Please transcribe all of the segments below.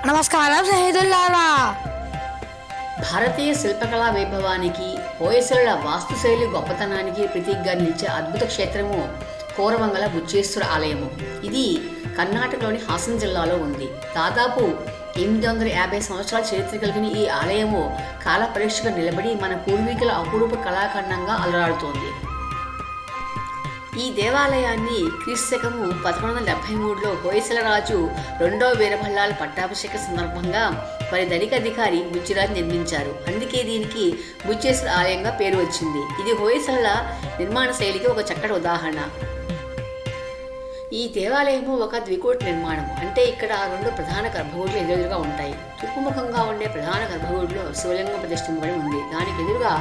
నమస్కారం స్నేహితులారా. భారతీయ శిల్పకళా వైభవానికి, హోయసలుల వాస్తుశైలి గొప్పతనానికి ప్రతీకగా నిలిచే అద్భుత క్షేత్రము కోరమంగల బుచ్చేశ్వర ఆలయము. ఇది కర్ణాటకలోని హాసన్ జిల్లాలో ఉంది. దాదాపు 850 సంవత్సరాల చరిత్ర కలిగిన ఈ ఆలయము కాల పరీక్షగా నిలబడి మన పూర్వీకుల అపురూప కళాఖండంగా అలరాడుతోంది. ఈ దేవాలయాన్ని క్రీస్తుశకము 1173లో హోయసల రాజు రెండవ వీరభల్లాల పట్టాభిషేక సందర్భంగా వారి ధనిక అధికారి బుచ్చిరాజు నిర్మించారు. అందుకే దీనికి బుచ్చేశ్వర ఆలయంగా పేరు వచ్చింది. ఇది హోయసల నిర్మాణ శైలికి ఒక చక్కటి ఉదాహరణ. ఈ దేవాలయము ఒక ద్వికోటి నిర్మాణం. అంటే ఇక్కడ 2 ప్రధాన గర్భగుడులు ఎదురుగా ఉంటాయి. తూర్పుముఖంగా ఉండే ప్రధాన గర్భగుడిలో శివలింగం ప్రతిష్ఠింపబడి ఉంది. దానికి ఎదురుగా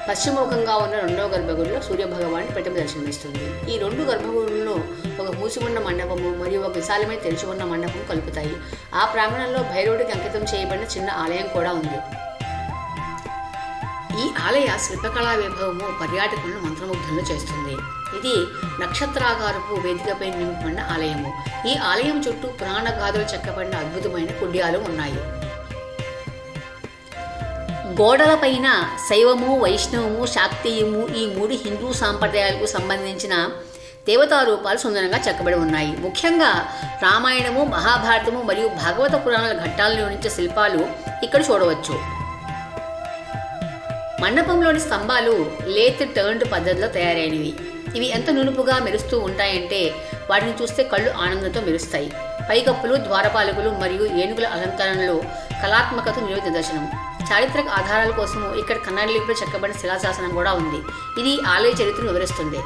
పశ్చిమముఖంగా ఉన్న రెండవ గర్భగుడిలో సూర్యభగవాన్ని ప్రతిమ దర్శనమిస్తుంది. ఈ 2 గర్భగుడులను ఒక మూసి ఉన్న మండపము మరియు ఒక విశాలమైన తెరిచి ఉన్న మండపం కలుపుతాయి. ఆ ప్రాంగణంలో భైరవుడికి అంకితం చేయబడిన చిన్న ఆలయం కూడా ఉంది. ఈ ఆలయ శిల్పకళా వైభవము పర్యాటకులను మంత్రముగ్ధులను చేస్తుంది. ఇది నక్షత్రాకారపు వేదికపై నింపబడిన ఆలయము. ఈ ఆలయం చుట్టూ పురాణ గాథలు చెక్కబడిన అద్భుతమైన కుడ్యాలు ఉన్నాయి. గోడలపైన శైవము, వైష్ణవము, శాక్తేయము ఈ 3 హిందూ సాంప్రదాయాలకు సంబంధించిన దేవతా రూపాలు సుందరంగా చెక్కబడి ఉన్నాయి. ముఖ్యంగా రామాయణము, మహాభారతము మరియు భాగవత పురాణాల ఘట్టాలను వివరించే శిల్పాలు ఇక్కడ చూడవచ్చు. మండపంలోని స్తంభాలు లేత్ టర్న్డ్ పద్ధతిలో తయారైనవి. ఇవి ఎంత నునుపుగా మెరుస్తూ ఉంటాయంటే వాటిని చూస్తే కళ్ళు ఆనందంతో మెరుస్తాయి. పైకప్పులు, ద్వారపాలకులు మరియు ఏనుగుల అలంకరణలో కళాత్మకత నిదర్శనం. చారిత్రక ఆధారాల కోసము ఇక్కడ కన్నడ లిపిలో చెక్కబడిన శిలాశాసనం కూడా ఉంది. ఇది ఆలయ చరిత్రను వివరిస్తుంది.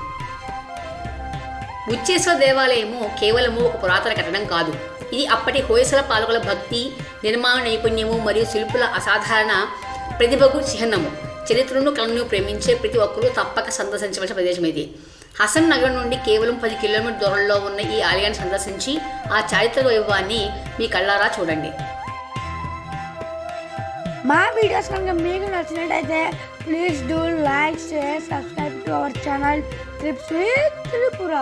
బుచ్చేశ్వర దేవాలయము కేవలము ఒక పురాతన కట్టడం కాదు. ఇది అప్పటి హోయసల పాలకుల భక్తి, నిర్మాణ నైపుణ్యము మరియు శిల్పుల అసాధారణ ప్రతిభకు చిహ్నము. చరిత్రను, కళను ప్రేమించే ప్రతి ఒక్కరూ తప్పక సందర్శించవలసిన ప్రదేశం ఇది. హసన్ నగర్ నుండి కేవలం 10 కిలోమీటర్ దూరంలో ఉన్న ఈ ఆలయాన్ని సందర్శించి ఆ చారిత్రక వైభవాన్ని మీ కళ్ళారా చూడండి. మా వీడియోస్ కనుక మీకు నచ్చినట్టయితే please do like, share, subscribe to our channel trips with Tripura.